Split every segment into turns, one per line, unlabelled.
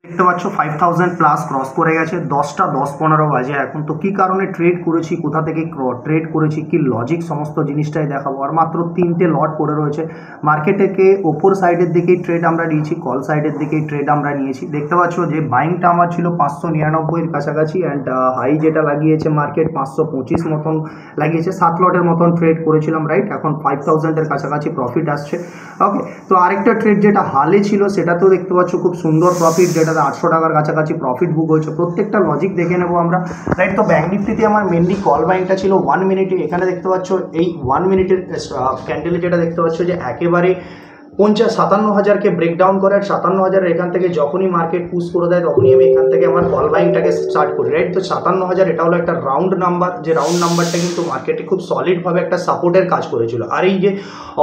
দেখতে পাচ্ছ 5000 plus cross করে গেছে। 10টা 10:15 বাজে এখন। তো কি কারণে ট্রেড করেছি, কোথা থেকে ট্রেড করেছি, কি লজিক, সমস্ত জিনিসটাই দেখাবো। আর মাত্র 3টে লট পড়ে রয়েছে মার্কেটেকে। ওপর সাইডের দিকেই ট্রেড আমরা নিয়েছি, কল সাইডের দিকেই ট্রেড আমরা নিয়েছি। দেখতে পাচ্ছ যে বাইংটা আমার ছিল 599 কাছাকাছি, অ্যান্ড হাই যেটা লাগিয়েছে মার্কেট 525 মতন লাগিয়েছে। 7 লটের মতন ট্রেড করেছিলাম, রাইট। এখন 5000-এর কাছাকাছি প্রফিট আসছে। ওকে, তো আরেকটা ট্রেড যেটা হালে ছিল সেটাতেও দেখতে পাচ্ছ খুব সুন্দর প্রফিট, যেটা 800 টাকার কাছাকাছি প্রফিট বুক হয়েছে। প্রত্যেকটা লজিক দেখে নেবো আমরা, রাইট। তো ব্যাঙ্ক নিফটিতে আমার মেনলি কল বাইংটা ছিল 1 মিনিটে। এখানে দেখতে পাচ্ছ এই 1 মিনিটের ক্যান্ডেলে যেটা দেখতে পাচ্ছ যে একেবারে 57,000কে ব্রেকডাউন করে। আর 57,000 এখান থেকে যখনই মার্কেট পুশ করে দেয় তখনই আমি এখান থেকে আমার কল বাইংটাকে স্টার্ট করি, রাইট। তো 57,000 এটা হলো একটা রাউন্ড নাম্বার, যে রাউন্ড নাম্বারটা কিন্তু মার্কেটে খুব সলিডভাবে একটা সাপোর্টের কাজ করেছিল। আর এই যে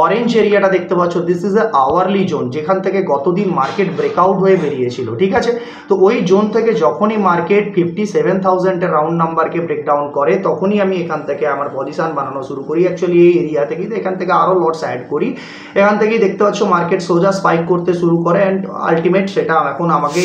অরেঞ্জ এরিয়াটা দেখতে পাচ্ছ, this is a hourly zone, যেখান থেকে গতদিন মার্কেট ব্রেকআউট হয়ে বেরিয়েছিল, ঠিক আছে। তো ওই জোন থেকে যখনই মার্কেট 57,000-এর রাউন্ড নাম্বারকে ব্রেকডাউন করে তখনই আমি এখান থেকে আমার পজিশন বানানো শুরু করি। অ্যাকচুয়ালি এই এরিয়া থেকেই, তো এখান থেকে আরও লটস অ্যাড করি। এখান থেকেই দেখতে পাচ্ছ মার্কেট সোজা স্পাইক করতে শুরু করে, অ্যান্ড আলটিমেট সেটা এখন আমাকে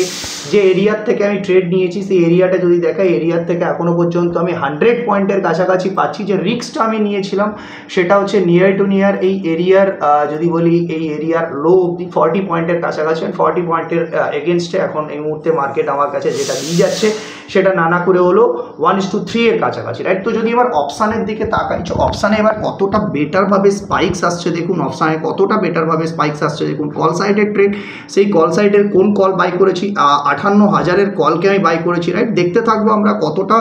যে এরিয়ার থেকে আমি ট্রেড নিয়েছি সেই এরিয়াটা যদি দেখাই, এরিয়ার থেকে এখনো পর্যন্ত আমি 100 পয়েন্টের কাছাকাছি পাচ্ছি। যে রিস্কটা আমি নিয়েছিলাম সেটা হচ্ছে নিয়ার টু নিয়ার এই এরিয়ার, যদি বলি এই এরিয়ার লো অব্দি 40 পয়েন্টের কাছাকাছি। 40 পয়েন্টের এগেনস্টে এখন এই মুহূর্তে মার্কেট আমার কাছে যেটা দিয়ে যাচ্ছে সেটা নানা করে হলো 1:3 এর কাছাকাছি, রাইট। তো যদি এবার অপশানের দিকে তাকাই, অপশানে এবার কতটা বেটারভাবে স্পাইকস আসছে দেখুন, অপশানে কতটা বেটারভাবে স্পাইকস আসছে দেখুন। কল সাইডের ট্রেড, সেই কল সাইডের কোন কল বাই করেছি, 58,000-এর কলকে আমি বাই করেছি, রাইট। দেখতে থাকবো আমরা কতটা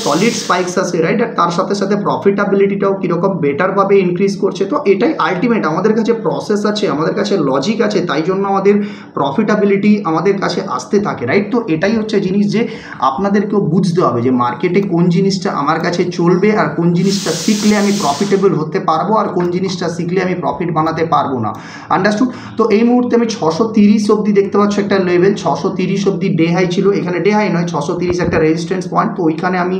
সলিড স্পাইকস আসে, রাইট। আর তার সাথে সাথে প্রফিটাবিলিটিটাও কীরকম বেটারভাবে ইনক্রিজ করছে। তো এটাই আলটিমেট, আমাদের কাছে প্রসেস আছে, আমাদের কাছে লজিক আছে, তাই জন্য আমাদের প্রফিটাবিলিটি আমাদের কাছে আসতে থাকে, রাইট। তো এটাই হচ্ছে জিনিস যে আপনাদেরকেও বুঝতে হবে যে মার্কেটে কোন জিনিসটা আমার কাছে চলবে, আর কোন জিনিসটা শিখলে আমি প্রফিটেবল হতে পারবো, আর কোন জিনিসটা শিখলে আমি প্রফিট বানাতে পারবো না। আন্ডারস্টুড। তো এই মুহূর্তে আমি 630 অবধি দেখতে পাচ্ছ একটা লেভেল, 630 অবধি ডে হাই ছিল। এখানে ডে হাই নয়, 630 একটা রেজিস্ট্যান্স পয়েন্ট। তো ওইখানে আমি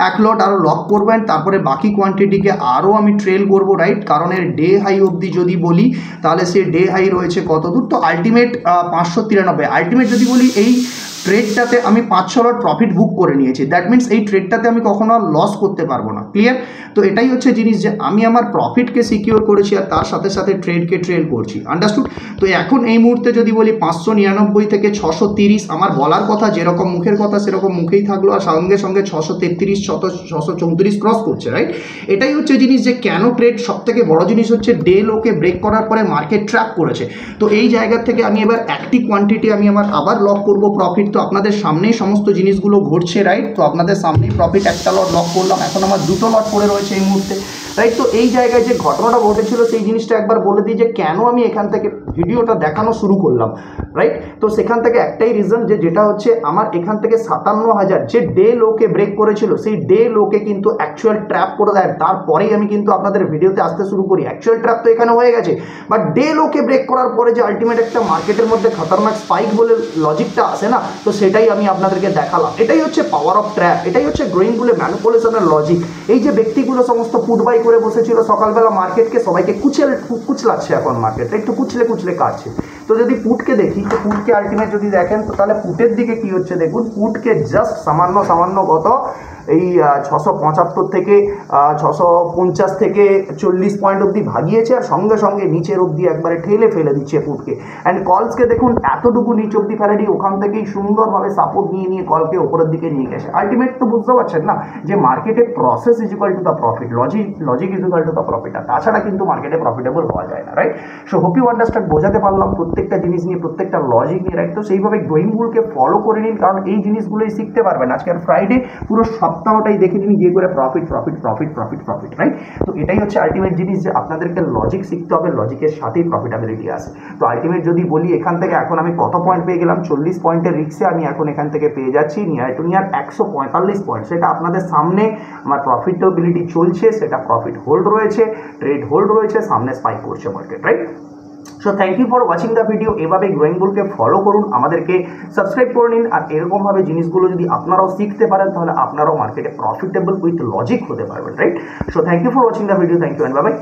এক লট আরও লক করবো, তারপরে বাকি কোয়ান্টিটিকে আরও আমি ট্রেল করবো, রাইট। কারণ এর ডে হাই অবধি যদি বলি তাহলে সে ডে হাই রয়েছে কত দূর, তো আলটিমেট 593। আলটিমেট যদি বলি এই ট্রেডটাতে আমি 5-6 লট প্রফিট বুক করে নিয়েছি। দ্যাট মিনস এই ট্রেডটাতে আমি কখনো আর লস করতে পারবো না, ক্লিয়ার। তো এটাই হচ্ছে জিনিস যে আমি আমার প্রফিটকে সিকিওর করেছি আর তার সাথে সাথে ট্রেডকে ট্রেল করছি, আন্ডারস্টুড। তো এখন এই মুহূর্তে যদি বলি 599 থেকে 630, আমার বলার কথা যেরকম মুখের কথা সেরকম মুখেই থাকলো, আর সঙ্গে সঙ্গে 633 634 ক্রস করছে, রাইট। এটাই হচ্ছে জিনিস যে কেন ট্রেড সব থেকে বড় জিনিস হচ্ছে ডে লোকে ব্রেক করার পরে মার্কেট ট্র্যাপ করেছে। তো এই জায়গা থেকে আমি এবার একটি কোয়ান্টিটি আমি আমার আবার লক করব প্রফিট। তো আপনাদের সামনেই সমস্ত জিনিসগুলো ঘটছে, রাইট। তো আপনাদের সামনেই প্রফিট একটা লট লক করলাম, এখন আমার 2টো লট পড়ে রয়েছে এই মুহূর্তে, রাইট। তো এই জায়গায় যে ঘটনাটা ঘটেছিল সেই জিনিসটা একবার বলে দিই যে কেন আমি এখান থেকে ভিডিওটা দেখানো শুরু করলাম, রাইট। তো সেখান থেকে একটাই রিজন যে যেটা হচ্ছে আমার এখান থেকে 57,000 যে ডে লোকে ব্রেক করেছিল সেই ডে লোকে কিন্তু অ্যাকচুয়াল ট্র্যাপ করে দেয়। তারপরেই আমি কিন্তু আপনাদের ভিডিওতে আসতে শুরু করি। অ্যাকচুয়াল ট্র্যাপ তো এখানে হয়ে গেছে, বাট ডে লোকে ব্রেক করার পরে যে আলটিমেট একটা মার্কেটের মধ্যে খতরনাক স্পাইক বলে লজিকটা আসে না, তো সেটাই আমি আপনাদেরকে দেখালাম। এটাই হচ্ছে পাওয়ার অফ ট্র্যাপ, এটাই হচ্ছে গ্রোয়িং বুলে ম্যানিপুলেশনের লজিক। এই যে ব্যক্তিগুলো সমস্ত পুট বাই করে বসেছিল সকালবেলা মার্কেটকে সবাইকে কুচলাচ্ছে, এখন মার্কেট একটু কুচলে কাটছে। তো যদি পুটকে দেখি, তো পুটকে আলটিমেট যদি দেখেন তো তাহলে পুটের দিকে কি হচ্ছে দেখুন, পুটকে জাস্ট সামান্য কত এই 675 থেকে 650 থেকে 40 পয়েন্ট অবধি ভাগিয়েছে, আর সঙ্গে সঙ্গে নিচের অবধি একবারে ঠেলে ফেলে দিচ্ছে পুটকে। অ্যান্ড কলসকে দেখুন এতটুকু নিচ অবধি ফেলে দিয়ে ওখান থেকেই সুন্দরভাবে সাপোর্ট নিয়ে কলকে ওপরের দিকে নিয়ে গেছে। আলটিমেট তো বুঝতে পারছেন না যে মার্কেটে process is equal to the profit, logic is equal to the profit. আর তাছাড়া কিন্তু মার্কেটে প্রফিটেবল হওয়া যায় না, right. So hope you understand, বোঝাতে পারলাম প্রত্যেকটা জিনিস নিয়ে, প্রত্যেকটা লজিক নিয়ে, রাইট। তো সেইভাবে গ্রোয়িং বুলকে ফলো করে নিন, কারণ এই জিনিসগুলোই শিখতে পারবেন। আজকের ফ্রাইডে পুরো সপ্তাহটাই দেখে নিন গিয়ে করে প্রফিট, রাইট। তো এটাই হচ্ছে আলটিমেট জিনিস যে আপনাদেরকে লজিক শিখতে হবে, লজিকের সাথেই প্রফিটাবিলিটি আসে। তো আলটিমেট যদি বলি এখান থেকে এখন আমি কত পয়েন্ট পেয়ে গেলাম, 40 পয়েন্টের রিক্সে আমি এখন এখান থেকে পেয়ে যাচ্ছি নিয়ার টু নিয়ার 145 পয়েন্ট। সেটা আপনাদের সামনে আমার প্রফিটেবিলিটি চলছে, সেটা প্রফিট হোল্ড রয়েছে, ট্রেড হোল্ড রয়েছে, সামনে স্পাইক করছে market, right. So thank you for watching the video. এভাবে গ্রোয়িং বুলকে ফলো করুন, আমাদেরকে সাবস্ক্রাইব করে নিন, আর এরকমভাবে জিনিসগুলো যদি আপনারাও শিখতে পারেন তাহলে আপনারাও মার্কেটে প্রফিটেবল উইথ লজিক হতে পারবেন, right. So thank you for watching the video, thank you and bye by.